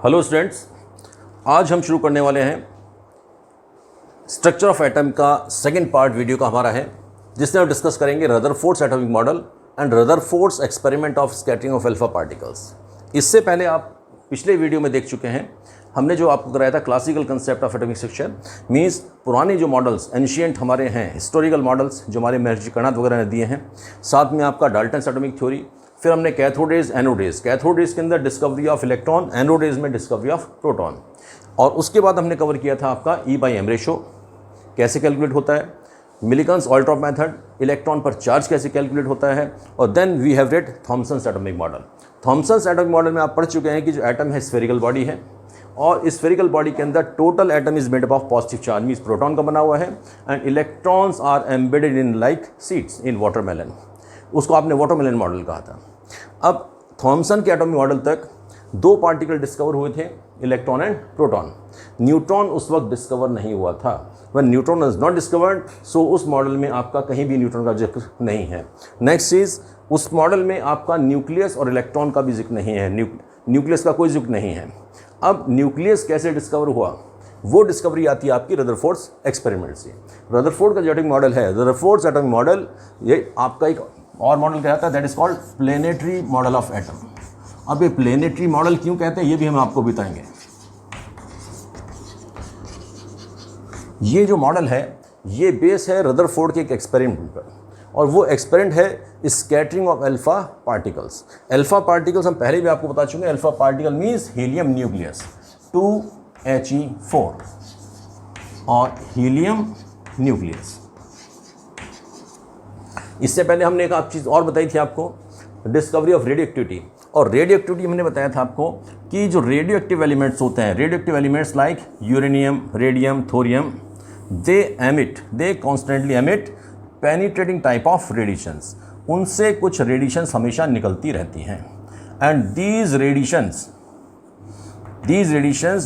Hello students, आज हम शुरू करने वाले हैं स्ट्रक्चर ऑफ एटम का सेकंड पार्ट वीडियो का हमारा है, जिसमें हम डिस्कस करेंगे Rutherford's atomic model and Rutherford's experiment of scattering of alpha particles. इससे पहले आप पिछले वीडियो में देख चुके हैं, हमने जो आपको कराया था classical concept of atomic structure, means पुराने जो मॉडल्स एंशिएंट हमारे हैं, हिस्टोरिकल मॉडल्स जो हमारे महर्षि कर्णाद वगैरह ने दिए हैं, साथ में आपका डाल्टन्स एटॉमिक थ्योरी, फिर हमने cathode rays anode rays, cathode rays के अंदर discovery of electron, anode rays में डिस्कवरी ऑफ प्रोटॉन, और उसके बाद हमने कवर किया था आपका E/m रेशो कैसे कैलकुलेट होता है, मिलिकन्स ऑल्ट्रॉप मेथड, इलेक्ट्रॉन पर चार्ज कैसे कैलकुलेट होता है, और then we have read Thomson's atomic model. Thomson's atomic model में आप पढ़ चुके हैं कि जो एटम है स्फेरिकल बॉडी है, और इस स्फेरिकल बॉडी के अंदर total atom is made up of positive charge, means proton का बना हुआ है, and electrons are embedded in like seeds in watermelon. उसको आपने वाटरमेलन मॉडल कहा था। अब थॉमसन के एटॉमिक मॉडल तक दो पार्टिकल डिस्कवर हुए थे, इलेक्ट्रॉन एंड प्रोटॉन। न्यूट्रॉन उस वक्त डिस्कवर नहीं हुआ था। When neutron is not discovered, so उस मॉडल में आपका कहीं भी न्यूट्रॉन का जिक्र नहीं है। नेक्स्ट चीज़, उस मॉडल में आपका न्यूक्लियस और इलेक्ट्रॉन का भी जिक्र नहीं है, न्यूक्लियस का कोई जिक्र नहीं है। अब न्यूक्लियस कैसे डिस्कवर हुआ, वो डिस्कवरी आती है आपकी रदरफोर्ड्स एक्सपेरिमेंट से। रदरफोर्ड का जो एटॉमिक मॉडल है, रदरफोर्ड्स एटॉमिक मॉडल, ये आपका एक और मॉडल कहता है, that is called planetary model of atom. अब ये प्लेनेटरी मॉडल क्यों कहते हैं, ये भी हम आपको बताएंगे। ये जो मॉडल है, ये बेस है रदरफोर्ड के एक एक्सपेरिमेंट पर, और वो एक्सपेरिमेंट है scattering of alpha particles. Alpha particles हम पहले भी आपको बता चुके हैं। Alpha particle means helium nucleus 2He4 और हीलियम न्यूक्लियस। इससे पहले हमने एक चीज़ और बताई थी आपको, डिस्कवरी ऑफ रेडियो एक्टिविटी। और रेडियो एक्टिविटी हमने बताया था आपको कि जो रेडियो एक्टिव एलिमेंट्स होते हैं, radioactive elements like uranium, radium, thorium, they constantly emit penetrating type of radiations. उनसे कुछ रेडिएशंस हमेशा निकलती रहती हैं, and these radiations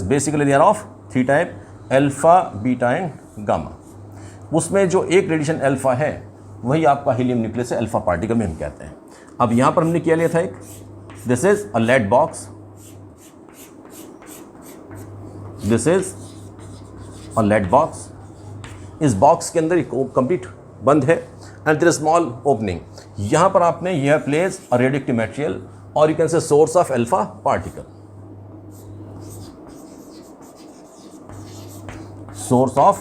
basically they are of three type, alpha, beta and gamma. उसमें जो एक रेडिएशन अल्फा है वही आपका हीलियम न्यूक्लियस है, अल्फा पार्टिकल में हम कहते हैं। अब यहाँ पर हमने क्या लिया था, एक this is a lead box, this is a lead box. इस बॉक्स के अंदर कंप्लीट बंद है, and there is small opening. यहाँ पर आपने यह प्लेस अ रेडियोएक्टिव मटेरियल, और you can say source of alpha particle, source of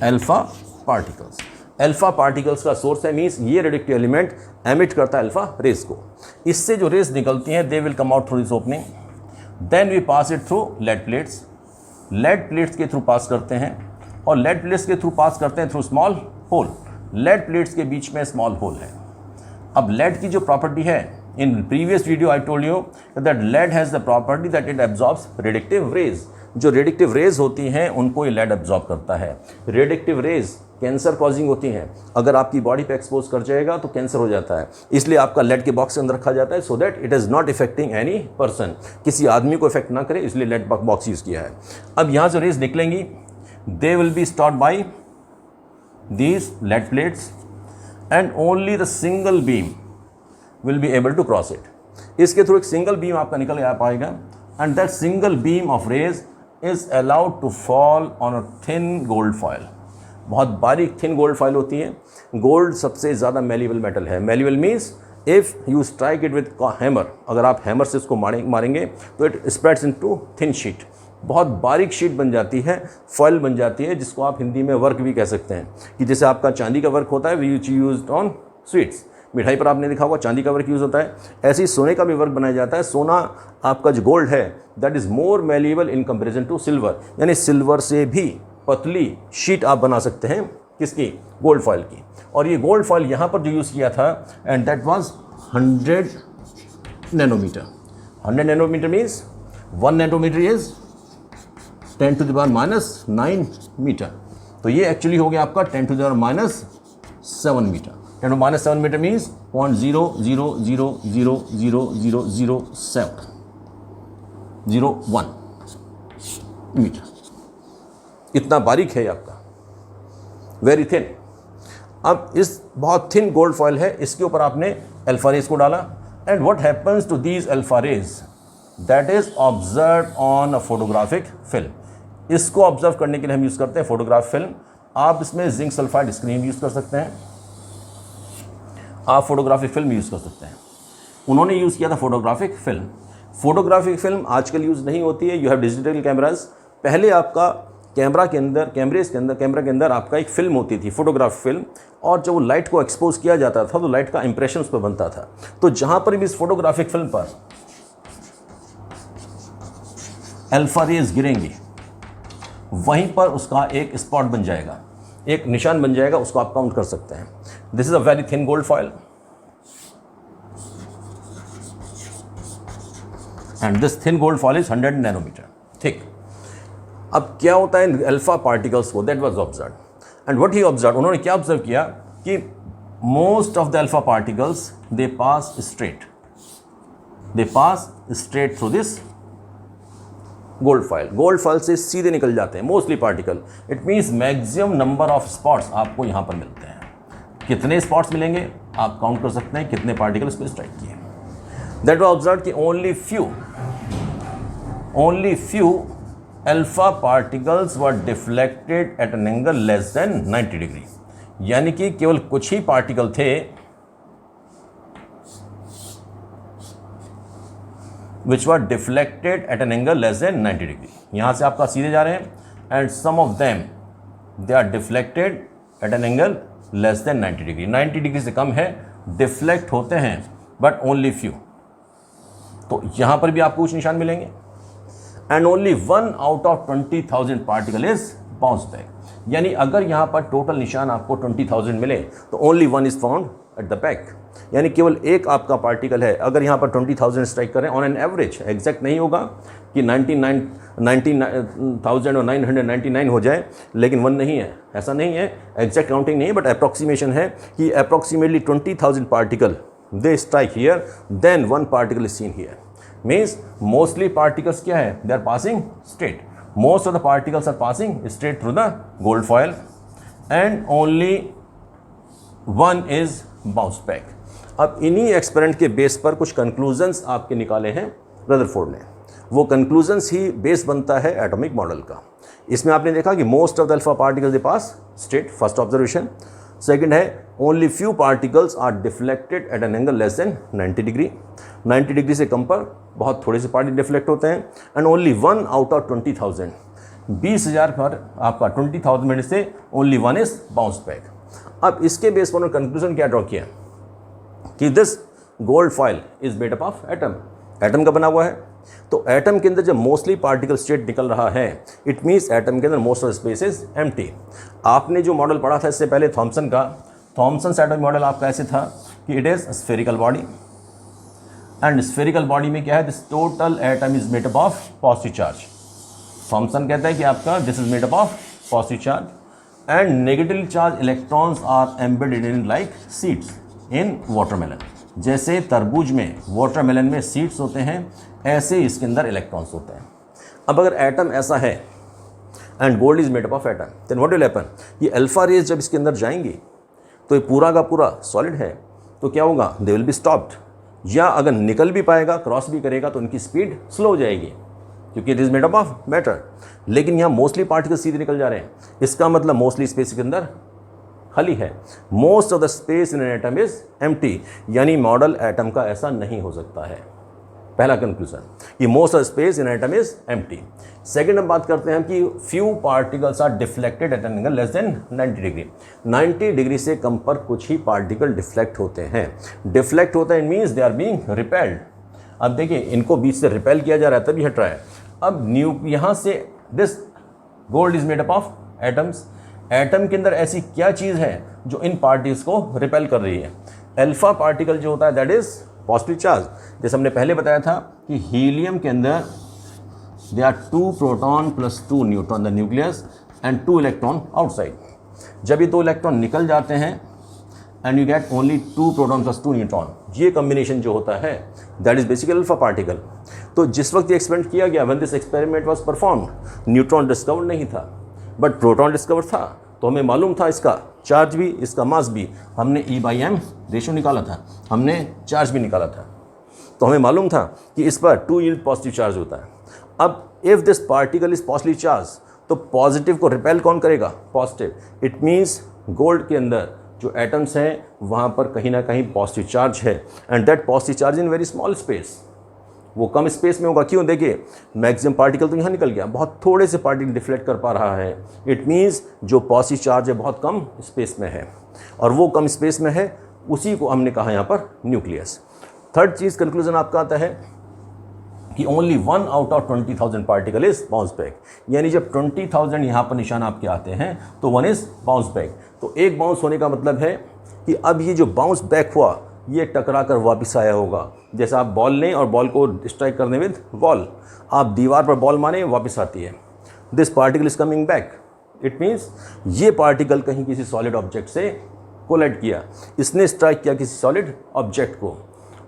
alpha particles. Alpha particles का सोर्स है, मीन्स ये रेडियोएक्टिव एलिमेंट एमिट करता है अल्फा रेस को। इससे जो रेस निकलती हैं, they will come out through this opening, then we pass it through lead plates. Lead plates के थ्रू पास करते हैं, और लेड प्लेट्स के थ्रू पास करते हैं through small hole. Lead plates के बीच में स्मॉल होल है। अब लेड की जो प्रॉपर्टी है, in previous video I told you that lead has the property that it absorbs radioactive rays. जो रेडिएक्टिव रेज होती हैं उनको ये लेड एब्जॉर्ब करता है। रेडिएक्टिव रेज कैंसर कॉजिंग होती हैं, अगर आपकी बॉडी पे एक्सपोज कर जाएगा तो कैंसर हो जाता है। इसलिए आपका लेड के बॉक्स के अंदर रखा जाता है, so that it is not affecting any person, किसी आदमी को इफेक्ट ना करे, इसलिए लेड बॉक्स यूज़ किया है। अब यहाँ जो रेज निकलेंगी, they will be stopped by these lead plates, and only the single beam will be able to cross it. इसके थ्रू एक सिंगल बीम आपका निकल आ पाएगा, and that single beam of rays is allowed to fall on a thin gold foil. बहुत बारीक thin gold foil होती है। गोल्ड सबसे ज़्यादा मेलिबल मेटल है। Malleable means if you strike it with hammer, अगर आप हैमर से इसको मारेंगे तो it spreads into thin sheet, बहुत बारीक शीट बन जाती है, फॉयल बन जाती है, जिसको आप हिंदी में वर्क भी कह सकते हैं। कि जैसे आपका चांदी का वर्क होता है, विच यूज्ड ऑन स्वीट्स, मिठाई पर आपने देखा होगा चांदी का वर्क यूज़ होता है, ऐसे ही सोने का भी वर्क बनाया जाता है। सोना आपका जो गोल्ड है, that is more malleable in comparison to silver, यानी सिल्वर से भी पतली शीट आप बना सकते हैं, किसकी, गोल्ड फॉयल की। और ये गोल्ड फॉयल यहाँ पर जो यूज़ किया था, and that was 100 nanometre. 100 nanometre means 1 nanometre is 10⁻⁻9 metre. तो ये एक्चुअली हो गया आपका 10⁻⁷ मीटर। 10⁻⁷ metre means 0.00000701 metre. इतना बारीक है आपका, वेरी थिन। अब इस बहुत थिन गोल्ड फॉयल है, इसके ऊपर आपने अल्फा रेज को डाला, and what happens to these alpha rays, that is observe on a photographic film. इसको ऑब्जर्व करने के लिए हम यूज़ करते हैं फोटोग्राफ फिल्म। आप इसमें जिंक सल्फाइड स्क्रीन यूज़ कर सकते हैं, आप फोटोग्राफिक फिल्म यूज़ कर सकते हैं। उन्होंने यूज़ किया था फोटोग्राफिक फिल्म। फोटोग्राफिक फिल्म आजकल यूज़ नहीं होती है, यू हैव डिजिटल कैमराज। पहले आपका कैमरा के अंदर आपका एक फिल्म होती थी, फोटोग्राफ फिल्म, और जब वो लाइट को एक्सपोज किया जाता था तो लाइट का इंप्रेशन उस पर बनता था। तो जहाँ पर भी इस फोटोग्राफिक फिल्म पर अल्फा रेज गिरेंगी वहीं पर उसका एक स्पॉट बन जाएगा, एक निशान बन जाएगा, उसको आप काउंट कर सकते हैं। This is a very thin gold foil and this thin gold foil is 100 nanometre thick. अब क्या होता है इन अल्फा पार्टिकल्स को, that was observe and what he observe, उन्होंने क्या ऑब्जर्व किया कि most of the alpha particles they pass straight through this gold foil से सीधे निकल जाते हैं mostly particle. It means maximum number of spots आपको यहाँ पर मिलते हैं। कितने स्पॉट्स मिलेंगे आप काउंट कर सकते हैं, कितने पार्टिकल इस पर स्ट्राइक किए। दैट वाज ऑब्जर्व कि only few alpha particles were deflected at an angle less than 90 degree, यानी कि केवल कुछ ही पार्टिकल थे which were deflected at an angle less than 90 degree। यहाँ से आपका सीधे जा रहे हैं and some of them they are deflected at an angle less than 90 degree। 90 degree से कम है डिफ्लेक्ट होते हैं but only few। तो यहाँ पर भी आपको कुछ निशान मिलेंगे and only 1 out of 20,000 particle is bounce back। यानी अगर यहाँ पर टोटल निशान आपको 20,000 मिले तो only 1 is found at the back, यानी केवल एक आपका पार्टिकल है। अगर यहाँ पर 20,000 स्ट्राइक करें ऑन एन एवरेज, एग्जैक्ट नहीं होगा कि 99,999 हो जाए, लेकिन 1 नहीं है, ऐसा नहीं है, एग्जैक्ट काउंटिंग नहीं है, बट अप्रॉक्सीमेशन है कि approximately 20,000 particle they strike here, then 1 particle is seen here. Means mostly particles क्या है, they are passing straight, most of the particles are passing straight through the gold foil and only 1 is bounced back। अब इन्हीं experiment के base पर कुछ conclusions आपके निकाले हैं रदरफोर्ड ने। वो कंक्लूजन्स ही बेस बनता है एटॉमिक मॉडल का। इसमें आपने देखा कि most of the alpha particles they pass straight, first observation. Second है only few particles are deflected at an angle less than 90 degree. 90 degree से कम पर बहुत थोड़े से पार्टिकल डिफ्लेक्ट होते हैं एंड ओनली 1 आउट ऑफ 20,000, 20,000 पर आपका 20,000 में से ओनली 1 इज बाउंस बैक। अब इसके बेस पर उन्होंने कंक्लूजन क्या ड्रॉ किया कि this gold foil is made up of atom, atom का बना हुआ है। तो एटम के अंदर जब मोस्टली पार्टिकल स्टेट निकल रहा है, इट मीन्स एटम के अंदर most of space is empty. आपने जो मॉडल पढ़ा था इससे पहले थॉमसन का, थॉमसन एटॉमिक मॉडल आपका ऐसे था कि it is spherical body and spherical body में क्या है, this total atom is made up of positive charge. Thomson कहता है कि आपका this is made up of positive charge and negative charge electrons are embedded in like seeds in watermelon. जैसे तरबूज में, वाटरमेलन में सीड्स होते हैं, ऐसे इसके अंदर इलेक्ट्रॉन्स होते हैं। अब अगर एटम ऐसा है and gold is made up of atom, then what will happen, ये अल्फा रेज जब इसके अंदर जाएंगी तो ये पूरा का पूरा सॉलिड है, तो क्या होगा, दे विल बी स्टॉप्ड, या अगर निकल भी पाएगा, क्रॉस भी करेगा तो उनकी स्पीड स्लो हो जाएगी क्योंकि it is made up of matter. लेकिन यहाँ मोस्टली पार्टिकल सीधे निकल जा रहे हैं, इसका मतलब मोस्टली स्पेस के अंदर खाली है। Most of the space in an atom is empty, यानी मॉडल एटम का ऐसा नहीं हो सकता है। पहला कंक्लूजन कि most of space in atom is empty. Second हम बात करते हैं कि few particles are deflected at an angle less than 90 degree. 90 degree से कम पर कुछ ही पार्टिकल डिफ्लेक्ट होते हैं। डिफ्लेक्ट होता है means they are being repelled. अब देखिए इनको बीच से रिपेल किया जा रहा है तभी हट रहा है। अब यहाँ से this gold is made up of atoms. Atom के अंदर ऐसी क्या चीज़ है जो इन पार्टिकल्स को रिपेल कर रही है। अल्फा पार्टिकल जो होता है दैट इज पॉजिटिव चार्ज। जैसे हमने पहले बताया था कि हीलियम के अंदर they are 2 proton plus 2 neutron the nucleus and 2 electron outside. जब ये 2 इलेक्ट्रॉन निकल जाते हैं and you get only 2 proton plus 2 neutron, ये कॉम्बिनेशन जो होता है that is basically alpha particle. तो जिस वक्त ये एक्सपेरिमेंट किया गया, when this experiment was performed, neutron discover नहीं था बट प्रोटॉन डिस्कवर था। तो हमें मालूम था इसका चार्ज भी, इसका मास भी। हमने E/m रेशो निकाला था, हमने चार्ज भी निकाला था। तो हमें मालूम था कि इस पर 2 यूनिट पॉजिटिव चार्ज होता है। अब if this particle is positive charge, तो पॉजिटिव को रिपेल कौन करेगा? पॉजिटिव। इट मीन्स गोल्ड के अंदर जो एटम्स हैं वहाँ पर कहीं ना कहीं पॉजिटिव चार्ज है, and that positive charge in very small space, वो कम स्पेस में होगा। क्यों? देखिए मैक्सिमम पार्टिकल तो यहाँ निकल गया, बहुत थोड़े से पार्टिकल डिफ्लेक्ट कर पा रहा है। इट मीन्स जो पॉजिटिव चार्ज है बहुत कम स्पेस में है, और वो कम स्पेस में है, उसी को हमने कहा यहाँ पर न्यूक्लियस। थर्ड चीज़ कंक्लूजन आपका आता है कि only 1 out of 20,000 particle is bounce back, यानी जब 20,000 यहाँ पर निशान आपके आते हैं तो 1 इज बाउंस बैक। तो एक बाउंस होने का मतलब है कि अब ये जो बाउंस बैक हुआ ये टकरा कर वापस आया होगा। जैसे आप बॉल लें और बॉल को स्ट्राइक करने विद बॉल, आप दीवार पर बॉल मारें वापस आती है। This particle is coming back. It means ये पार्टिकल कहीं किसी सॉलिड ऑब्जेक्ट से कोलाइड किया, इसने स्ट्राइक किया किसी सॉलिड ऑब्जेक्ट को,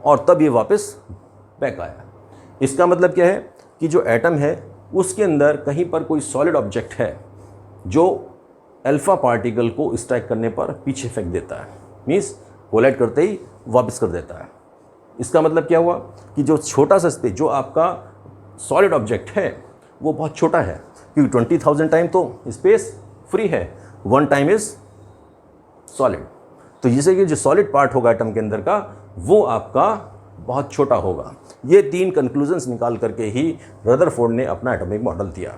और तब ये वापस बैक आया। इसका मतलब क्या है कि जो एटम है उसके अंदर कहीं पर कोई सॉलिड ऑब्जेक्ट है जो अल्फा पार्टिकल को स्ट्राइक करने पर पीछे फेंक देता है, मीन्स कोलाइड करते ही वापस कर देता है। इसका मतलब क्या हुआ कि जो छोटा सा स्पेस जो आपका सॉलिड ऑब्जेक्ट है वो बहुत छोटा है, क्योंकि 20,000 टाइम तो स्पेस फ्री है, 1 टाइम इज सॉलिड। तो जैसे कि जो सॉलिड पार्ट होगा एटम के अंदर का वो आपका बहुत छोटा होगा। ये 3 कंक्लूजन्स निकाल करके ही रदरफोर्ड ने अपना एटॉमिक मॉडल दिया।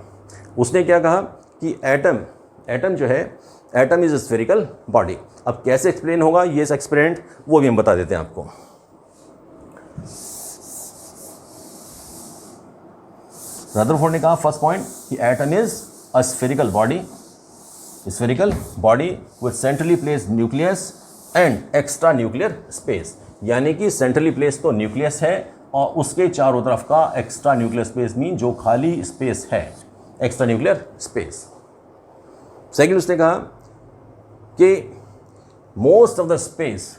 उसने क्या कहा कि एटम जो है, atom is a spherical body. अब कैसे एक्सप्लेन होगा ये एक्सपेरिमेंट, वो भी हम बता देते हैं आपको। रदरफोर्ड ने कहा फर्स्ट पॉइंट कि atom is a spherical body with centrally placed nucleus and extra nuclear space, यानी कि सेंट्रली प्लेस तो न्यूक्लियस है और उसके चारों तरफ का एक्स्ट्रा न्यूक्लियर स्पेस मीन जो खाली स्पेस है, एक्स्ट्रा न्यूक्लियर स्पेस। सेकेंड उसने कहा कि most of the space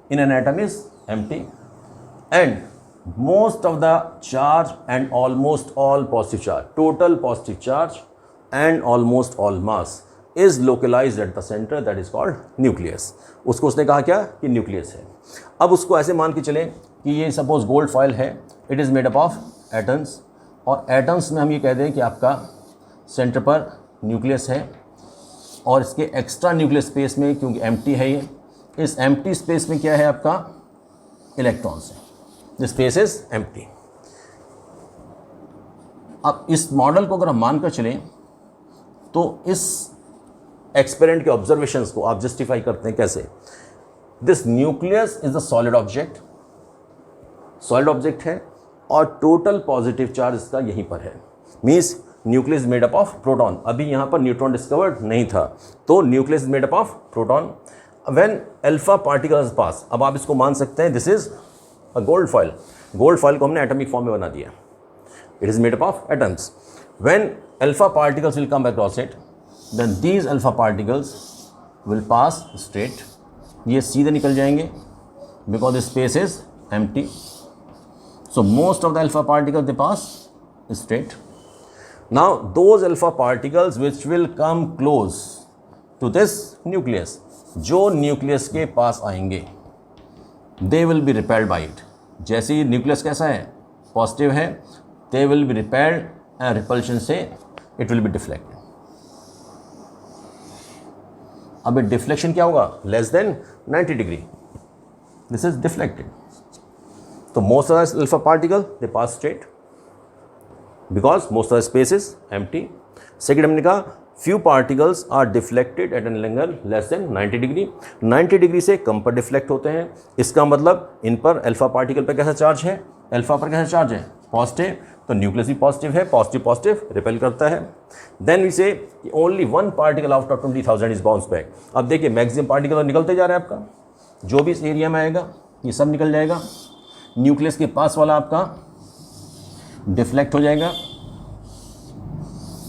in an atom is empty and most of the charge and almost all positive charge, total positive charge and almost all mass is localised at the centre, that is called nucleus. उसको उसने कहा क्या कि nucleus है। अब उसको ऐसे मान के चलें कि ये सपोज गोल्ड फॉइल है, it is made up of atoms, और एटम्स में हम ये कह दें कि आपका सेंटर पर न्यूक्लियस है और इसके एक्स्ट्रा न्यूक्लियर स्पेस में, क्योंकि एम्प्टी है ये, इस एम्प्टी स्पेस में क्या है आपका इलेक्ट्रॉन्स है, दिस स्पेस इज एम्प्टी। अब इस मॉडल को अगर हम मानकर चलें तो इस एक्सपेरिमेंट के ऑब्जर्वेशंस को आप जस्टिफाई करते हैं कैसे? This nucleus is the solid object है और टोटल पॉजिटिव चार्ज इसका यहीं पर है, means nucleus made up of proton. अभी यहाँ पर न्यूट्रॉन डिस्कवर्ड नहीं था, तो nucleus made up of proton. When alpha particles pass, अब आप इसको मान सकते हैं this is a gold foil को हमने एटॉमिक फॉर्म में बना दिया, it is made up of atoms. When alpha particles will come across it, then these alpha particles will pass straight, ये सीधे निकल जाएंगे because the space is empty, so most of the alpha particles they pass straight. Now those alpha particles which will come close to this nucleus, जो nucleus के पास आएंगे they will be repelled by it। जैसे ही nucleus कैसा है, positive है, they will be repelled and repulsion से it will be deflected। अब ये डिफ्लेक्शन क्या होगा? Less than 90 degree, this is deflected. तो most of the alpha particle they pass straight because most of the space is empty. Second हमने कहा few particles are deflected at an angle less than 90 degree, 90 degree से कम पर deflect होते हैं। इसका मतलब इन पर अल्फा पार्टिकल पर कैसा चार्ज है, अल्फा पर कैसा चार्ज है, पॉजिटिव, तो न्यूक्लियस भी पॉजिटिव है, पॉजिटिव रिपेल करता है। देन वी से only 1 particle after 20,000 is bounce back. अब देखिए मैक्सिमम पार्टिकल निकलते जा रहा है, आपका जो भी इस एरिया में आएगा ये सब निकल जाएगा, न्यूक्लियस के पास वाला आपका डिफ्लेक्ट हो जाएगा,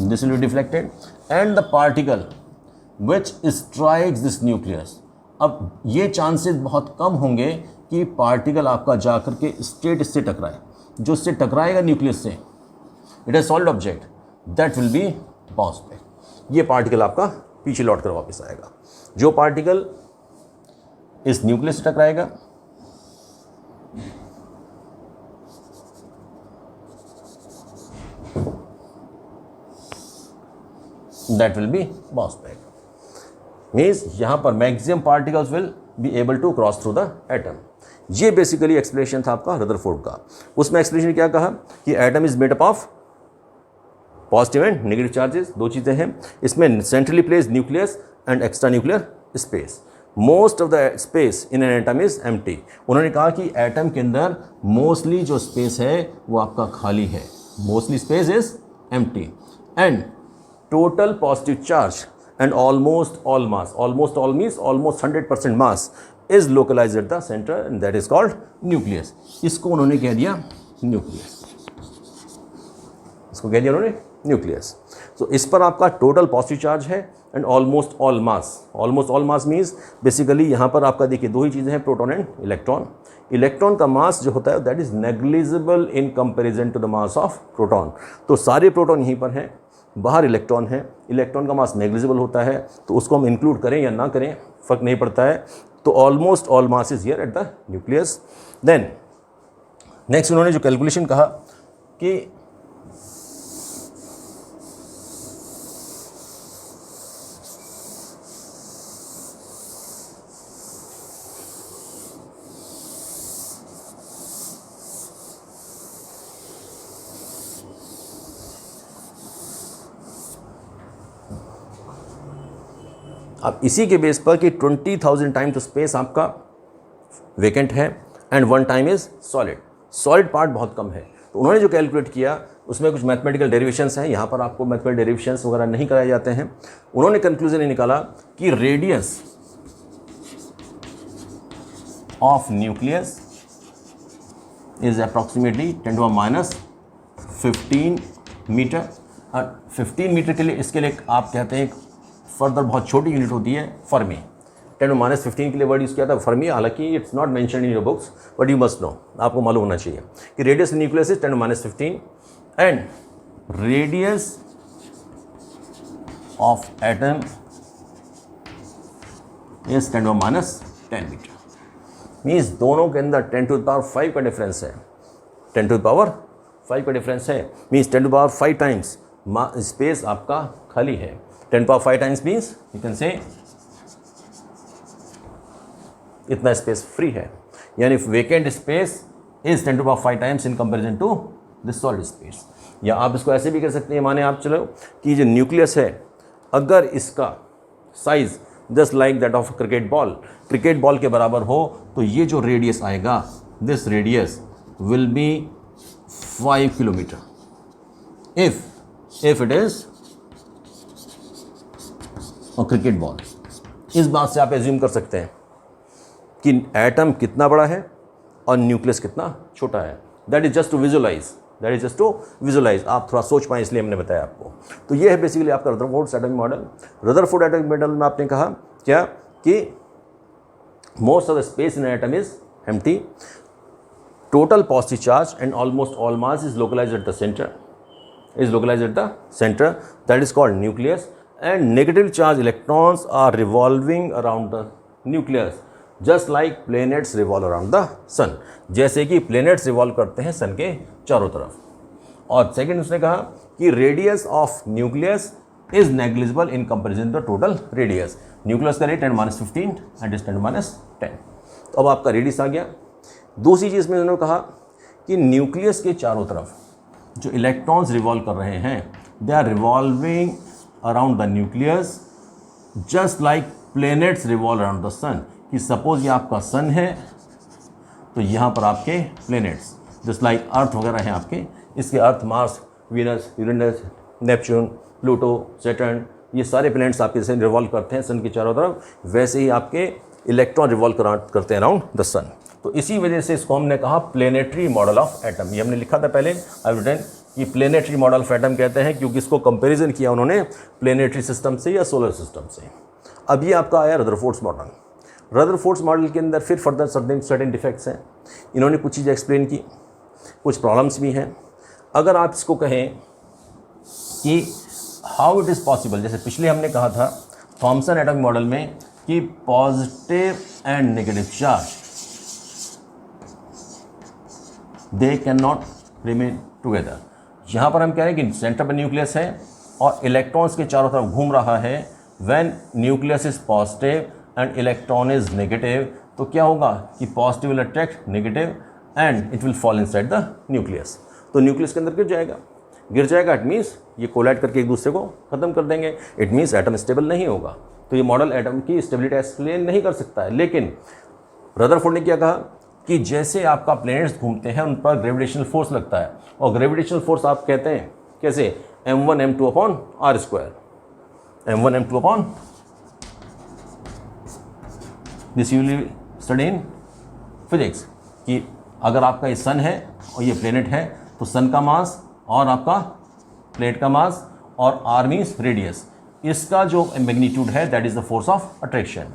this will be deflected and the particle which strikes this nucleus. अब ये चांसेस बहुत कम होंगे कि पार्टिकल आपका जाकर के स्ट्रेट इससे टकराए, जो इससे टकराएगा न्यूक्लियस से, it is solid object, that will be bounce back. ये पार्टिकल आपका पीछे लौट कर वापस आएगा। जो पार्टिकल इस न्यूक्लियस से टकराएगा that will be bounce back. Means यहाँ पर maximum particles will be able to cross through the atom. ये बेसिकली एक्सप्लेनेशन था आपका रदरफोर्ड का। उसमें एक्सप्लेनेशन क्या कहा कि atom is made up of positive and negative charges, दो चीज़ें हैं इसमें, centrally placed nucleus and extra nuclear space. Most of the space in an atom is empty. उन्होंने कहा कि एटम के अंदर मोस्टली जो स्पेस है वो आपका खाली है, mostly space is empty and total positive charge and almost all mass, almost all means almost 100% mass is localized at the center and that is called nucleus। इसको उन्होंने कह दिया न्यूक्लियस, इसको कह दिया उन्होंने न्यूक्लियस। तो इस पर आपका टोटल पॉजिटिव चार्ज है and almost all mass. Almost all mass means basically यहाँ पर आपका देखिए दो ही चीज़ें हैं, प्रोटॉन एंड इलेक्ट्रॉन। इलेक्ट्रॉन का मास जो होता है that is negligible in comparison to the mass of proton. तो सारे प्रोटॉन यहीं पर हैं, बाहर इलेक्ट्रॉन है, इलेक्ट्रॉन का मास नेग्लिजिबल होता है, तो उसको हम इंक्लूड करें या ना करें फ़र्क नहीं पड़ता है। तो almost all mass is here at the nucleus. Then next उन्होंने जो कैलकुलेशन कहा कि अब इसी के बेस पर कि 20,000 टाइम तो स्पेस आपका वेकेंट है and 1 time is solid, solid part बहुत कम है। तो उन्होंने जो कैलकुलेट किया उसमें कुछ मैथमेटिकल डेरिवेशंस हैं, यहाँ पर आपको मैथमेटिकल डेरिवेशंस वगैरह नहीं कराए जाते हैं। उन्होंने कंक्लूजन ये निकाला कि radius of nucleus is approximately 10⁻15 metre. 15 metre के लिए इसके लिए आप कहते हैं फर्दर बहुत छोटी यूनिट होती है फर्मी। 10⁻15 के लिए वर्ड यूज़ किया था फर्मी, हालांकि it's not mention in your books but you must know, आपको मालूम होना चाहिए कि radius nucleus is 10⁻15 and radius of atom is 10⁻10 metre. Means दोनों के अंदर 10⁵ का डिफरेंस है, 10⁵ का डिफरेंस है। मीन्स 10⁵ टाइम्स स्पेस आपका खाली है। 10⁵ टाइम्स मीन्स यू कैन से इतना स्पेस फ्री है, यानी vacant space is 10⁵ times in comparison to this solid space. या आप इसको ऐसे भी कर सकते हैं, माने आप चलो कि जो न्यूक्लियस है अगर इसका size just like that of cricket ball के बराबर हो तो ये जो रेडियस आएगा this radius will be 5 kilometre if it is और क्रिकेट बॉल। इस बात से आप एज्यूम कर सकते हैं कि एटम कितना बड़ा है और न्यूक्लियस कितना छोटा है। That is just to visualise, आप थोड़ा सोच पाएँ इसलिए हमने बताया आपको। तो ये है बेसिकली आपका Rutherford atomic model. Rutherford atomic model में आपने कहा क्या कि most of the space in atom is empty, total positive charge and almost all mass is localised at the centre, that is called nucleus. And negative charge electrons are revolving around the nucleus just like planets revolve around the sun। जैसे कि planets revolve करते हैं सन के चारों तरफ। और second उसने कहा कि radius of nucleus is negligible in comparison to total radius। Nucleus का रेट 10⁻15 and is 10⁻10। तो अब आपका रेडियस आ गया। दूसरी चीज़ में उन्होंने कहा कि न्यूक्लियस के चारों तरफ जो इलेक्ट्रॉन्स रिवॉल्व कर रहे हैं they are revolving around the nucleus just like planets revolve around the sun. कि सपोज ये आपका सन है तो यहाँ पर आपके प्लैनेट्स जस्ट लाइक अर्थ वगैरह हैं आपके, इसके earth, Mars, Venus, Uranus, Neptune, Pluto, Saturn, ये सारे प्लैनेट्स आपके जैसे रिवॉल्व करते हैं सन के चारों तरफ, वैसे ही आपके इलेक्ट्रॉन रिवॉल्व करते हैं अराउंड द सन। तो इसी वजह से इसको हमने कहा प्लेनेटरी मॉडल ऑफ एटम। ये हमने लिखा था पहले आई रिटन कि प्लेनेटरी मॉडल ऑफ एटम कहते हैं क्योंकि इसको कंपैरिजन किया उन्होंने प्लेनेटरी सिस्टम से या सोलर सिस्टम से। अब ये आपका आया रदरफोर्ड्स मॉडल। रदरफोर्ड्स मॉडल के अंदर फिर फर्दर सर्टेन डिफेक्ट्स हैं। इन्होंने कुछ चीज़ें एक्सप्लेन की, कुछ प्रॉब्लम्स भी हैं। अगर आप इसको कहें कि हाउ इट इज़ पॉसिबल, जैसे पिछले हमने कहा था थॉमसन एटॉमिक मॉडल में कि positive and negative charge they can not remain together. यहाँ पर हम कह रहे हैं कि सेंटर पर न्यूक्लियस है, और इलेक्ट्रॉन्स के चारों तरफ घूम रहा है, when nucleus is positive and electron is negative, तो क्या होगा कि positive will attract negative and it will fall inside the nucleus. तो न्यूक्लियस के अंदर गिर जाएगा, इट मीन्स ये कोलाइड करके एक दूसरे को ख़त्म कर देंगे, इट मीन्स एटम स्टेबल नहीं होगा। तो ये मॉडल एटम की स्टेबिलिटी एक्सप्लेन नहीं कर सकता है। लेकिन रदरफोर्ड ने क्या कहा कि जैसे आपका प्लैनेट्स घूमते हैं उन पर ग्रेविटेशनल फोर्स लगता है, और ग्रेविटेशनल फोर्स आप कहते हैं कैसे, m1 m2 upon r square, m1 m2 upon, this you will study in physics, कि अगर आपका ये सन है और ये प्लेनेट है तो सन का मास और आपका प्लेनेट का मास और r मीन्स रेडियस, इसका जो मैग्नीट्यूड है that is the force of attraction.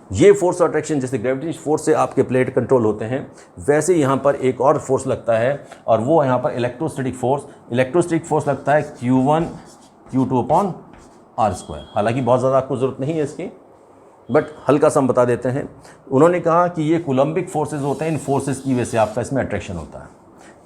ये फोर्स ऑफ अट्रैक्शन जैसे ग्रेविटेशनल फोर्स से आपके प्लेट कंट्रोल होते हैं, वैसे यहाँ पर एक और फोर्स लगता है और वो यहाँ पर इलेक्ट्रोस्टैटिक फोर्स लगता है Q1 Q2 upon r square. हालांकि बहुत ज़्यादा आपको ज़रूरत नहीं है इसकी, बट हल्का सा हम बता देते हैं। उन्होंने कहा कि ये कूलम्बिक फोर्सेज होते हैं, इन फोर्सेज की वजह से आपका इसमें अट्रैक्शन होता है।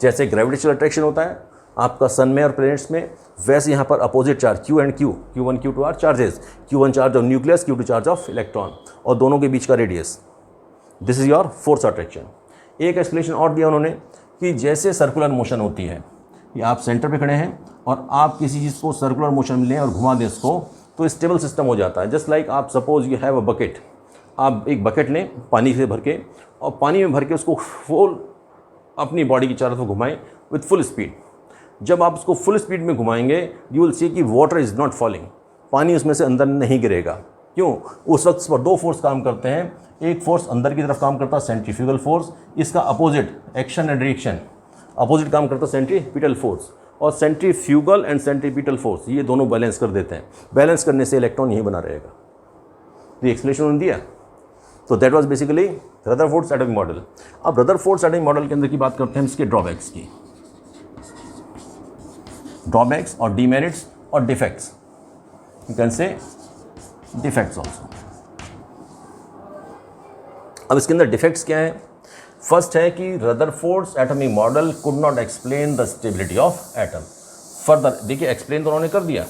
जैसे ग्रेविटेशनल अट्रैक्शन होता है आपका सन में और प्लैनेट्स में, वैसे यहाँ पर opposite charge Q and Q, Q1 Q2 are charges, Q1 charge of nucleus, Q2 charge of electron, और दोनों के बीच का radius, this is your force attraction. एक एक्सप्लेनेशन और दिया उन्होंने कि जैसे सर्कुलर मोशन होती है, कि आप सेंटर पे खड़े हैं और आप किसी चीज़ को सर्कुलर मोशन में लें और घुमा दें इसको, तो स्टेबल सिस्टम हो जाता है। जस्ट लाइक आप suppose you have a bucket, आप एक बकेट लें पानी से भर के, और पानी में भर के उसको फुल अपनी बॉडी की चारों तरफ घुमाएं विथ फुल स्पीड। जब आप उसको फुल स्पीड में घुमाएंगे यू विल सी कि वाटर इज़ नॉट फॉलिंग, पानी उसमें से अंदर नहीं गिरेगा। क्यों? उस वक्त पर दो फोर्स काम करते हैं, एक फोर्स अंदर की तरफ काम करता है सेंट्रीफ्यूगल फोर्स, इसका opposite action and reaction opposite काम करता है सेंट्रीपिटल फोर्स, और सेंट्रीफ्यूगल एंड सेंट्रीपिटल फोर्स ये दोनों बैलेंस कर देते हैं। बैलेंस करने से इलेक्ट्रॉन यहीं बना रहेगा। तो ये एक्सप्लेनेशन उन्होंने दिया। तो that was basically Rutherford's atomic model. अब रदरफोर्ड्स एटॉमिक मॉडल के अंदर की बात करते हैं इसके ड्रॉबैक्स की, ड्रॉबैक्स और डीमेरिट्स और डिफेक्ट्स, यू कैन से डिफेक्ट्स ऑल्सो। अब इसके अंदर डिफेक्ट्स क्या हैं? फर्स्ट है कि Rutherford's atomic model could not explain the stability of atom. Further देखिए एक्सप्लेन तो उन्होंने कर दिया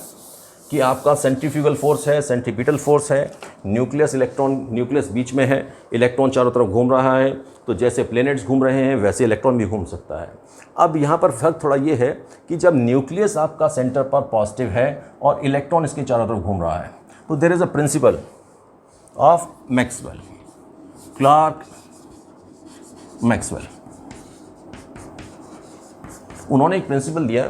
कि आपका सेंट्रीफ्यूगल फोर्स है, सेंट्रीपिटल फोर्स है, न्यूक्लियस बीच में है, इलेक्ट्रॉन चारों तरफ घूम रहा है, तो जैसे प्लैनेट्स घूम रहे हैं वैसे इलेक्ट्रॉन भी घूम सकता है। अब यहाँ पर फर्क थोड़ा ये है कि जब न्यूक्लियस आपका सेंटर पर पॉजिटिव है और इलेक्ट्रॉन इसके चारों तरफ घूम रहा है, तो there is a principle of Maxwell, Clerk Maxwell. उन्होंने एक प्रिंसिपल दिया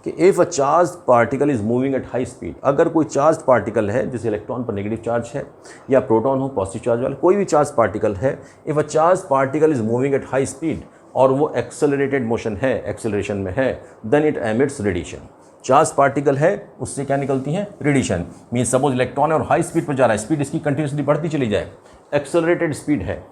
कि if a charge particle is moving at high speed, अगर कोई चार्ज पार्टिकल है जिस इलेक्ट्रॉन पर नेगेटिव चार्ज है या प्रोटॉन हो पॉजिटिव चार्ज वाला कोई भी चार्ज पार्टिकल है, if a charge particle is moving at high speed और वो एक्सेलरेटेड मोशन है, एक्सेलरेशन में है, then it emits radiation. Charge particle है उससे क्या निकलती है? रेडिएशन। मीन सपोज इलेक्ट्रॉन है और हाई स्पीड पर जा रहा है, स्पीड इसकी कंटिन्यूसली बढ़ती चली जाए, एक्सेलरेटेड स्पीड है,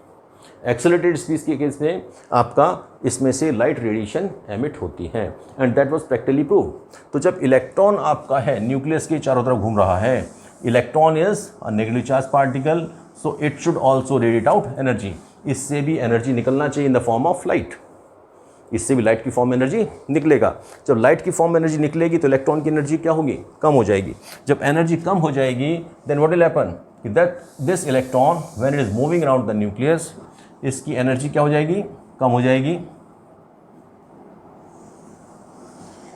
एक्सेलरेटेड स्पीड के केस में आपका इसमें से लाइट रेडिएशन एमिट होती है, and that was practically prove. तो जब इलेक्ट्रॉन आपका है न्यूक्लियस के चारों तरफ घूम रहा है, electron is a negative charge particle, so it should also radiate out energy. इससे भी एनर्जी निकलना चाहिए in the form of light, इससे भी लाइट की फॉर्म में एनर्जी निकलेगा। जब लाइट की फॉर्म में एनर्जी निकलेगी तो इलेक्ट्रॉन की एनर्जी क्या होगी? कम हो जाएगी। जब एनर्जी कम हो जाएगी then what will happen? That this electron when it is moving around the nucleus, इसकी एनर्जी क्या हो जाएगी? कम हो जाएगी।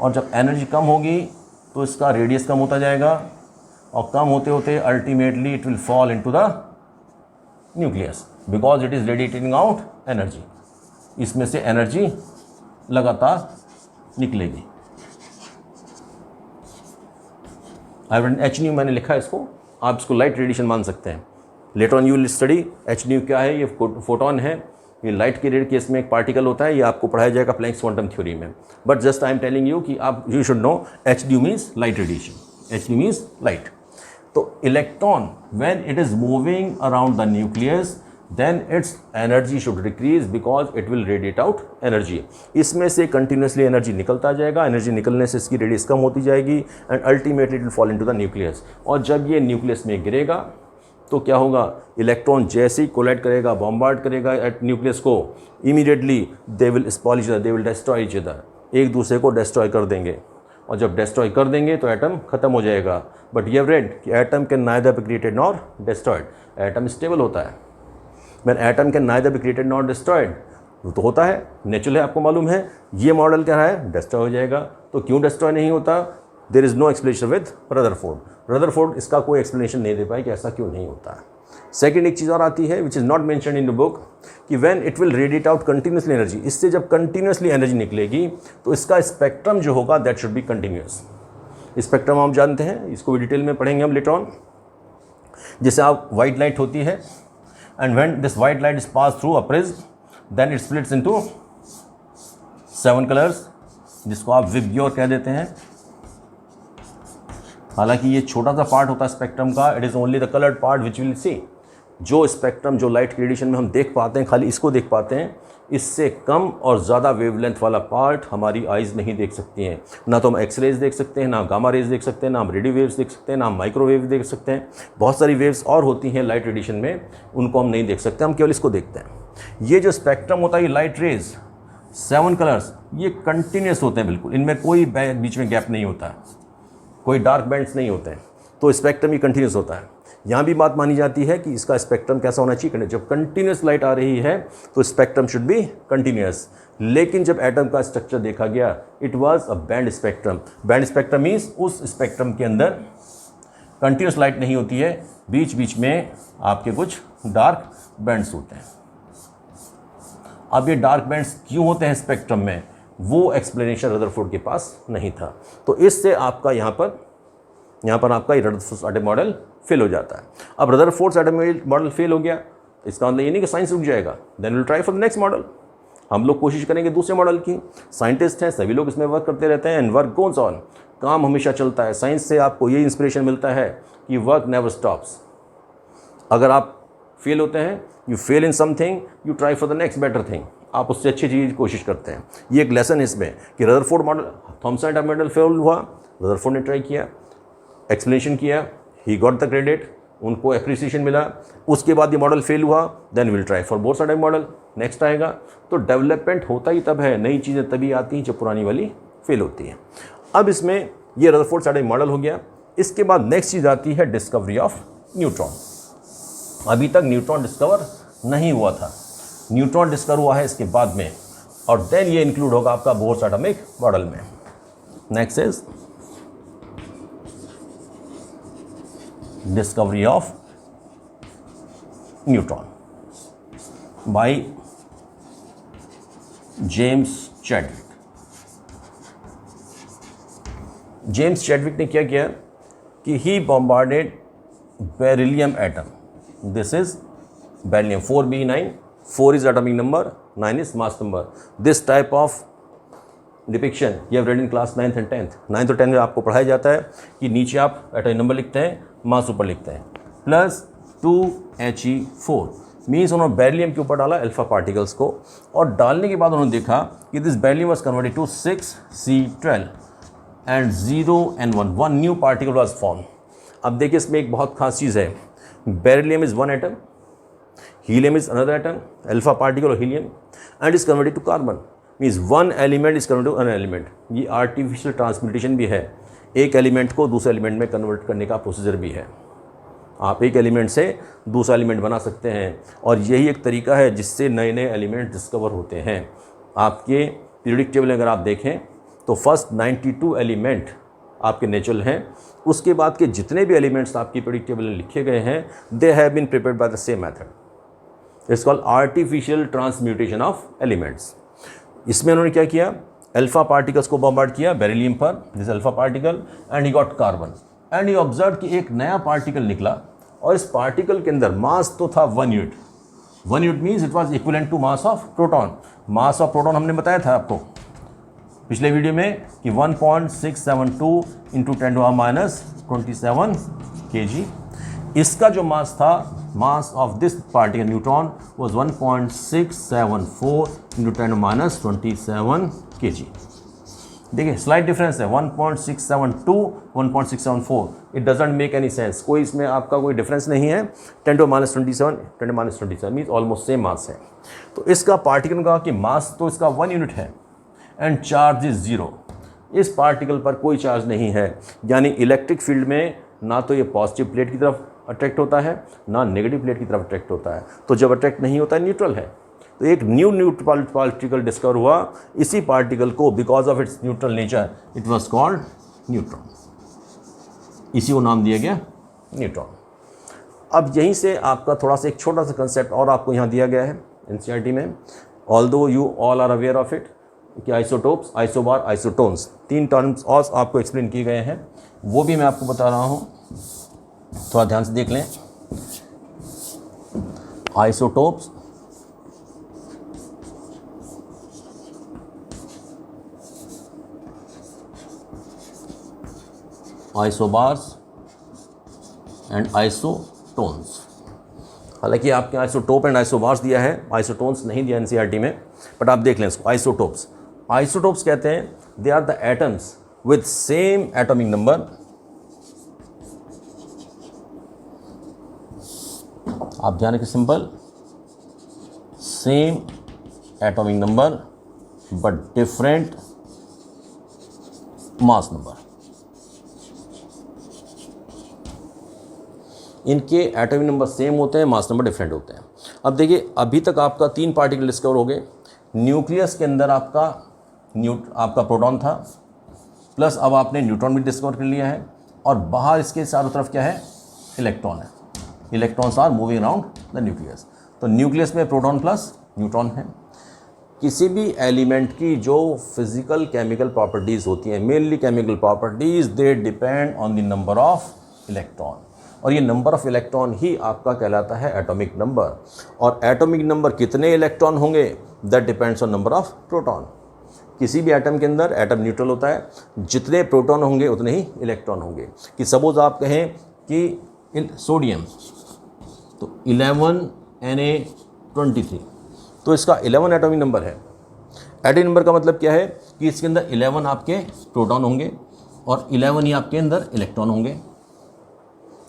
और जब एनर्जी कम होगी तो इसका रेडियस कम होता जाएगा, और कम होते होते ultimately it will fall into the nucleus because it is radiating out energy. इसमें से एनर्जी लगातार निकलेगी। एच न्यू मैंने लिखा है इसको, आप इसको लाइट रेडिएशन मान सकते हैं। Later on you will study H new क्या है। ये फोटोन है, ये लाइट के रेड केस में एक पार्टिकल होता है, ये आपको पढ़ाया जाएगा प्लैंक्स क्वांटम थ्योरी में। But just I am telling you कि आप you should know H nu means light radiation, H nu means light. तो electron when it is moving around the nucleus then its energy should decrease because it will radiate out energy। इसमें से continuously energy निकलता जाएगा, energy निकलने से इसकी radius कम होती जाएगी and ultimately it will fall into the nucleus। और जब ये न्यूक्लियस में गिरेगा तो क्या होगा? इलेक्ट्रॉन जैसे ही कोलाइड करेगा, बॉम्बार्ड करेगा एट न्यूक्लियस को, immediately they will spoil each other, they will destroy each other, एक दूसरे को डिस्ट्रॉय कर देंगे। और जब डिस्ट्रॉय कर देंगे तो एटम खत्म हो जाएगा। बट यू हैव रेड कि atom can neither be created nor destroyed, atom stable होता है। When atom can neither be created nor destroyed, तो होता है नेचुरल है, आपको मालूम है। ये मॉडल क्या है, डिस्ट्रॉय हो जाएगा। तो क्यों डिस्ट्रॉय नहीं होता, there is no explanation with Rutherford. Rutherford इसका कोई एक्सप्लेनेशन नहीं दे पाए कि ऐसा क्यों नहीं होता है। सेकेंड एक चीज़ और आती है which is not mention in the book कि when it will radiate out continuously energy, इससे जब कंटिन्यूसली एनर्जी निकलेगी तो इसका स्पेक्ट्रम जो होगा that should be continuous. Spectrum हम जानते हैं, इसको भी डिटेल में पढ़ेंगे हम लेटर ऑन। जैसे आप वाइट लाइट होती है and when this white light is pass through a prism then it splits into 7 colours, जिसको आप विब्ग्योर कह देते हैं। हालांकि ये छोटा सा पार्ट होता है स्पेक्ट्रम का, it is only the coloured part which will see. जो स्पेक्ट्रम जो लाइट रेडिएशन में हम देख पाते हैं, खाली इसको देख पाते हैं, इससे कम और ज़्यादा वेवलेंथ वाला पार्ट हमारी आइज़ नहीं देख सकती हैं। ना तो हम एक्सरेज देख सकते हैं, ना गामा रेज देख सकते हैं, ना हम रेडियो वेव्स देख सकते हैं, ना हम माइक्रोवेव देख सकते हैं। बहुत सारी वेव्स और होती हैं लाइट रेडिएशन में, उनको हम नहीं देख सकते, हम केवल इसको देखते हैं। ये जो स्पेक्ट्रम होता है, ये लाइट रेज 7 कलर्स, ये कंटिन्यूस होते हैं बिल्कुल, इनमें कोई बीच में गैप नहीं होता है, कोई डार्क बैंड्स नहीं होते हैं। तो स्पेक्ट्रम ये कंटिन्यूस होता है। यहाँ भी बात मानी जाती है कि इसका स्पेक्ट्रम कैसा होना चाहिए, जब कंटिन्यूस लाइट आ रही है तो स्पेक्ट्रम शुड बी कंटिन्यूस। लेकिन जब एटम का स्ट्रक्चर देखा गया, it was a band spectrum. Band spectrum means उस स्पेक्ट्रम के अंदर कंटिन्यूस लाइट नहीं होती है, बीच बीच में आपके कुछ डार्क बैंड्स होते हैं। अब ये डार्क बैंड्स क्यों होते हैं स्पेक्ट्रम में, वो एक्सप्लेनेशन रदरफोर्ड के पास नहीं था। तो इससे आपका यहाँ पर आपका रदरफोर्ड एटम मॉडल फेल हो जाता है। अब रदरफोर्ड एटम मॉडल फेल हो गया, इसका मतलब ये नहीं कि साइंस रुक जाएगा, then will try for the next model. हम लोग कोशिश करेंगे दूसरे मॉडल की। साइंटिस्ट हैं, सभी लोग इसमें वर्क करते रहते हैं एंड वर्क गोज ऑन, काम हमेशा चलता है। साइंस से आपको ये इंस्पिरेशन मिलता है कि वर्क नेवर स्टॉप्स। अगर आप फेल होते हैं, you fail in something, you try for the next better thing, आप उससे अच्छी चीज़ की कोशिश करते हैं। ये एक लेसन है इसमें कि Rutherford model, Thomson atom model fail हुआ, रदरफोर्ड ने ट्राई किया, एक्सप्लेनेशन किया, ही गॉट द क्रेडिट, उनको एप्रिसिएशन मिला। उसके बाद ये मॉडल फेल हुआ, then will try for Bohr's atom model, next आएगा। तो डेवलपमेंट होता ही तब है, नई चीज़ें तभी आती हैं जब पुरानी वाली फेल होती हैं। अब इसमें ये रदरफोर्ड एटम मॉडल हो गया। इसके बाद नेक्स्ट चीज़ आती है डिस्कवरी ऑफ न्यूट्रॉन। अभी तक न्यूट्रॉन डिस्कवर नहीं हुआ था, न्यूट्रॉन डिस्कवर हुआ है इसके बाद में, और देन ये इंक्लूड होगा आपका बोर्स एटॉमिक मॉडल में। Next is discovery of neutron by James Chadwick. James Chadwick ने क्या किया कि he bombarded beryllium atom, this is beryllium 4b9, 4 is atomic number, 9 is mass number. This type of depiction you have read in class 9th and 10th. 9th और 10th में आपको पढ़ाया जाता है कि नीचे आप एटॉमिक नंबर लिखते हैं, मास ऊपर लिखते हैं, प्लस 2He4 मीन्स उन्होंने बेरिलियम के ऊपर डाला अल्फा पार्टिकल्स को, और डालने के बाद उन्होंने देखा कि this beryllium was converted to 6C12 and 0 and 1 new particle was form. अब देखिए इसमें एक बहुत खास चीज़ है, beryllium is one atom, helium is another atom, alpha particle of helium, and is converted to carbon, means one element is converted to another element. ये artificial transmutation भी है, एक एलिमेंट को दूसरे एलिमेंट में कन्वर्ट करने का प्रोसीजर भी है। आप एक एलिमेंट से दूसरा एलिमेंट बना सकते हैं, और यही एक तरीका है जिससे नए नए एलिमेंट डिस्कवर होते हैं। आपके पीरियोडिक टेबल अगर आप देखें तो फर्स्ट 92 एलिमेंट आपके नेचुरल हैं, उसके बाद के जितने भी एलिमेंट्स आपकी पीरियोडिक टेबल में लिखे गए हैं, they have been prepared by the same method. It's called artificial transmutation of elements. इसमें उन्होंने क्या किया, अल्फा पार्टिकल्स को बॉम्बार्ड किया बेरिलियम पर, this alpha particle, and he got carbon, and he observe कि एक नया पार्टिकल निकला, और इस पार्टिकल के अंदर मास तो था 1 unit. 1 unit means it was equivalent to mass of proton. Mass of proton हमने बताया था आपको पिछले वीडियो में कि 1.672 इंटू 10⁻27 kg। इसका जो मास था, mass of this particle neutron was 1.674 into 10⁻27 kg। देखिए स्लाइट डिफरेंस है, 1.672 1.674, it doesn't make any sense, कोई इसमें आपका कोई डिफरेंस नहीं है। 10⁻27 मीन्स ऑलमोस्ट सेम मास है। तो इसका पार्टिकल का कि मास तो इसका 1 यूनिट है एंड चार्ज इज 0। इस पार्टिकल पर कोई चार्ज नहीं है, यानी इलेक्ट्रिक फील्ड में ना तो ये पॉजिटिव प्लेट की तरफ अट्रैक्ट होता है ना नेगेटिव प्लेट की तरफ अट्रैक्ट होता है। तो जब अट्रैक्ट नहीं होता है न्यूट्रल है। तो एक न्यूट्रल पार्टिकल डिस्कवर हुआ, इसी पार्टिकल को because of its neutral nature it was called neutron, इसी को नाम दिया गया न्यूट्रॉन। अब यहीं से आपका थोड़ा सा एक छोटा सा कंसेप्ट और आपको यहाँ दिया गया है एनसीईआरटी में, although you all are aware of it, कि आइसोटोप्स, आइसोबार, आइसोटोन्स, 3 टर्म्स और आपको एक्सप्लेन किए गए हैं, वो भी मैं आपको बता रहा हूँ, थोड़ा ध्यान से देख लें। Isotopes, isobars and isotones. हालांकि आपके आइसोटोप एंड आइसोबार्स दिया है, आइसोटोन्स नहीं दिया एनसीईआरटी में, बट आप देख लें इसको। आइसोटोप्स, आइसोटोप्स कहते हैं they are the atoms with same atomic number, आप ध्यान रखिए, simple, same atomic number but different mass number. इनके एटॉमिक नंबर सेम होते हैं, मास नंबर डिफरेंट होते हैं। अब देखिए, अभी तक आपका 3 पार्टिकल डिस्कवर हो गए। न्यूक्लियस के अंदर आपका प्रोटॉन था, प्लस अब आपने न्यूट्रॉन भी डिस्कवर कर लिया है, और बाहर इसके चारों तरफ क्या है, इलेक्ट्रॉन है। Electrons are moving around the nucleus. तो न्यूक्लियस में प्रोटॉन प्लस न्यूट्रॉन है। किसी भी एलिमेंट की जो फिजिकल केमिकल प्रॉपर्टीज़ होती हैं, mainly chemical properties, they depend on the number of electron, और ये नंबर ऑफ इलेक्ट्रॉन ही आपका कहलाता है एटॉमिक नंबर। और एटॉमिक नंबर कितने इलेक्ट्रॉन होंगे, that depends on number of proton. किसी भी एटम के अंदर, एटम न्यूट्रल होता है, जितने प्रोटॉन होंगे उतने ही इलेक्ट्रॉन होंगे। कि सपोज आप कहें कि सोडियम, तो 11Na23, तो इसका 11 एटॉमिक नंबर है। एटॉमिक नंबर का मतलब क्या है कि इसके अंदर 11 आपके प्रोटॉन होंगे और 11 ही आपके अंदर इलेक्ट्रॉन होंगे।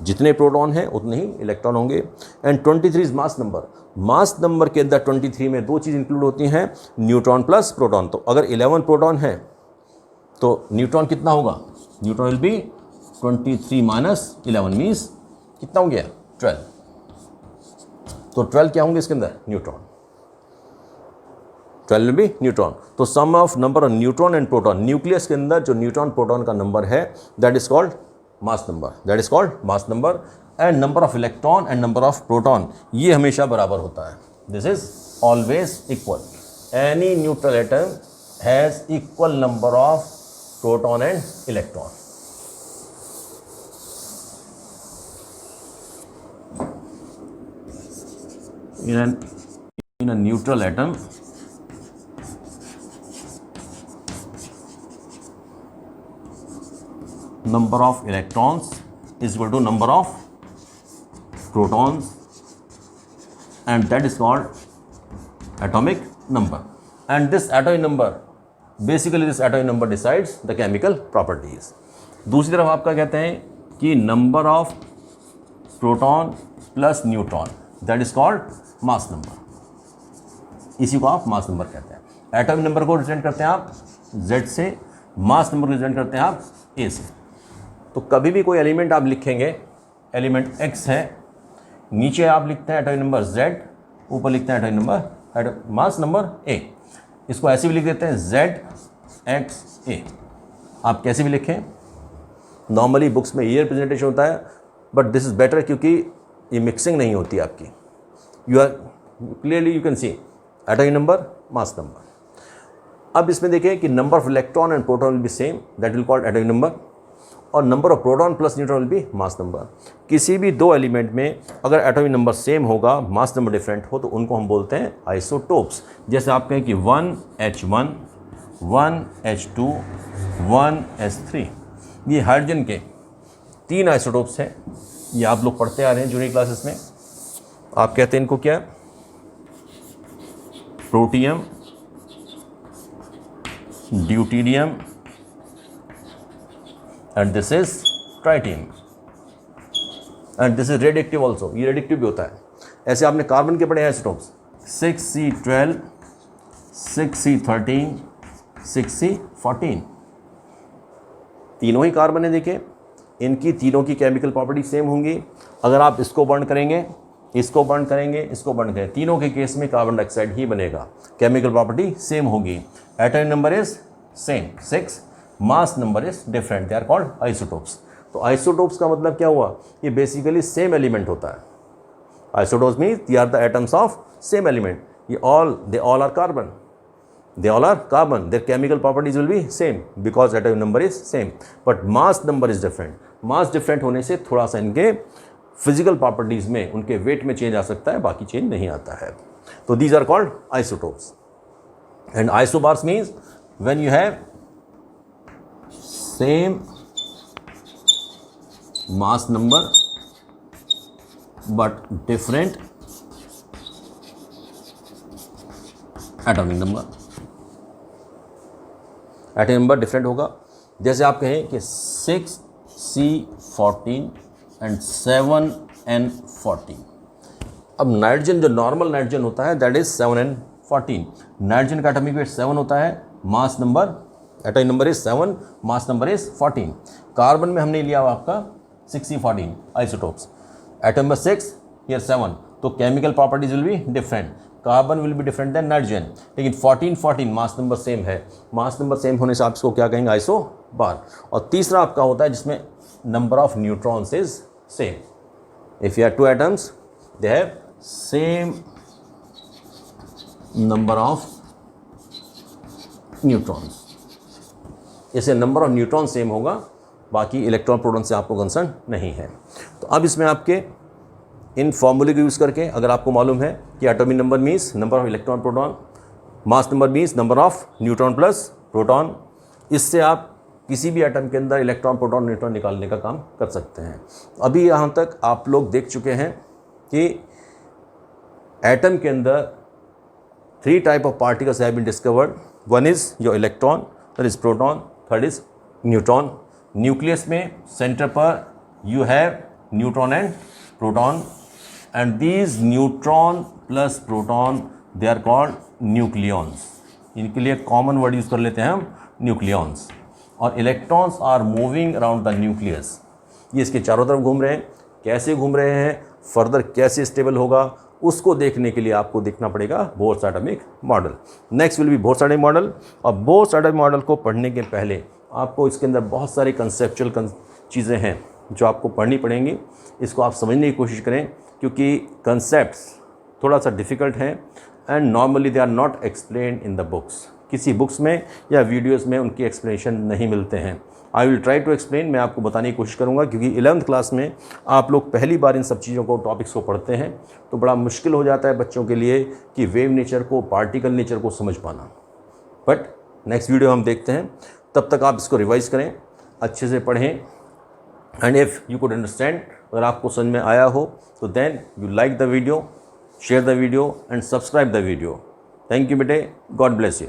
जितने प्रोटॉन हैं उतने ही इलेक्ट्रॉन होंगे। And 23 is mass number. Mass number के अंदर 23 में 2 चीज़ इंक्लूड होती हैं, न्यूट्रॉन प्लस प्रोटॉन। तो अगर 11 प्रोटॉन है तो न्यूट्रॉन कितना होगा, neutron will B 23 minus 11 means कितना हो गया, 12। तो 12 क्या होंगे इसके अंदर, न्यूट्रॉन। 12 will be neutron. तो sum of number of neutron and proton, nucleus के अंदर जो न्यूट्रॉन प्रोटॉन का नंबर है, that is called mass number, that is called mass number. And number of electron and number of proton, ये हमेशा बराबर होता है। This is always equal. Any neutral atom has equal number of proton and electron. in a neutral atom, number of electrons is equal to number of protons, and that is called atomic number. And this atomic number, basically this atomic number decides the chemical properties. दूसरी तरफ आपका कहते हैं कि number of proton plus neutron, that is called mass number. इसी को आप mass number कहते हैं। एटॉमिक नंबर को रिप्रेजेंट करते हैं आप Z से, मास नंबर को रिप्रेजेंट करते हैं आप A से। तो कभी भी कोई एलिमेंट आप लिखेंगे, एलिमेंट X है, नीचे आप लिखते हैं एटॉमिक नंबर Z, ऊपर लिखते हैं atomic number, mass number A। इसको ऐसे भी लिख देते हैं ZXA। आप कैसे भी लिखें, नॉर्मली बुक्स में ये रिप्रेजेंटेशन होता है, बट दिस इज़ बेटर क्योंकि ये मिक्सिंग नहीं होती आपकी। You are clearly you can see atomic number, mass number. अब इसमें देखें कि number of electron and proton will be same, that will called atomic number, और number of proton plus neutron will be mass number. किसी भी 2 element में अगर atomic number same होगा, मास नंबर डिफरेंट हो, तो उनको हम बोलते हैं आइसोटोप्स। जैसे आप कहें कि 1H1, 1H2, 1S3, ये हाइड्रोजन के 3 आइसोटोप्स हैं। ये आप लोग पढ़ते आ रहे हैं जूनियर क्लासेस में। आप कहते हैं इनको क्या, protium, deuterium, and this is tritium, and this is radioactive also. ये रेडिएक्टिव भी होता है। ऐसे आपने कार्बन के पढ़े आइसोटोप्स, 6C12, 6C13, 6C14। तीनों ही कार्बन है, देखें इनकी तीनों की केमिकल प्रॉपर्टी सेम होंगी। अगर आप इसको बर्न करेंगे, इसको बर्न करेंगे, इसको बर्न करें, तीनों के केस में कार्बन डाइऑक्साइड ही बनेगा, केमिकल प्रॉपर्टी सेम होगी। Atomic number is same 6, mass number is different, they are called isotopes. तो आइसोटोप्स का मतलब क्या हुआ, ये बेसिकली सेम एलिमेंट होता है। Isotopes means they are the atoms of same element, ये they all are carbon, they all are carbon, their chemical properties will be same because atomic number is same, but mass number is different। mass different होने से थोड़ा सा इनके physical properties में, उनके weight में change आ सकता है, बाकी change नहीं आता है। तो these are called isotopes। and isobars means when you have same mass number but different atomic number। Atomic number different होगा। जैसे आप कहें कि 6C14 एंड 7N14। अब नाइट्रोजन जो नॉर्मल नाइट्रोजन होता है दैट इज 7N14। नाइट्रोजन का एटॉमिक वेट 7 होता है, mass number, atomic number is 7, mass number is 14। Carbon में हमने लिया हुआ आपका 6C14 isotopes, atomic number 6 here 7, तो chemical properties will be different, carbon will be different then nitrogen. लेकिन 14 मास नंबर सेम है, मास नंबर सेम होने से आप इसको क्या कहेंगे, आइसोबार। और तीसरा आपका होता है जिसमें number of neutrons is same. If you have two atoms they have same number of neutrons, इसे नंबर ऑफ न्यूट्रॉन सेम होगा, बाकी इलेक्ट्रॉन प्रोटॉन से आपको कंसर्न नहीं है। तो अब इसमें आपके इन फॉर्मूले को यूज़ करके अगर आपको मालूम है कि atomic number means number of electron proton, mass number means number of neutron plus proton, इससे आप किसी भी एटम के अंदर इलेक्ट्रॉन प्रोटॉन न्यूट्रॉन निकालने का काम कर सकते हैं। अभी यहाँ तक आप लोग देख चुके हैं कि एटम के अंदर 3 type of particles have been discovered. One is your electron, that is proton, third is neutron. Nucleus में सेंटर पर you have neutron and proton, and these neutron plus proton they are called nucleons। इनके लिए common word use कर लेते हैं हम nucleons. और electrons are moving around the nucleus, ये इसके चारों तरफ घूम रहे हैं। कैसे घूम रहे हैं, फर्दर कैसे स्टेबल होगा, उसको देखने के लिए आपको देखना पड़ेगा bourse atomic model. Next will be bourse atomic model. और बोर्स एटॉमिक मॉडल को पढ़ने के पहले आपको इसके अंदर बहुत सारी कंसेप्चुअल चीज़ें हैं जो आपको पढ़नी पड़ेंगी। इसको आप समझने की कोशिश करें क्योंकि कंसेप्ट्स थोड़ा सा डिफ़िकल्ट हैं and normally they are not explained in the books. किसी बुक्स में या वीडियोस में उनकी एक्सप्लेनेशन नहीं मिलते हैं। I will try to explain, मैं आपको बताने की कोशिश करूंगा क्योंकि 11th क्लास में आप लोग पहली बार इन सब चीज़ों को, टॉपिक्स को पढ़ते हैं तो बड़ा मुश्किल हो जाता है बच्चों के लिए कि वेव नेचर को, पार्टिकल नेचर को समझ पाना। बट नेक्स्ट वीडियो हम देखते हैं, तब तक आप इसको रिवाइज़ करें, अच्छे से पढ़ें। And if you could understand, अगर आपको समझ में आया हो तो then you like the video, share the video and subscribe the video. Thank you बेटे, गॉड ब्लेस यू।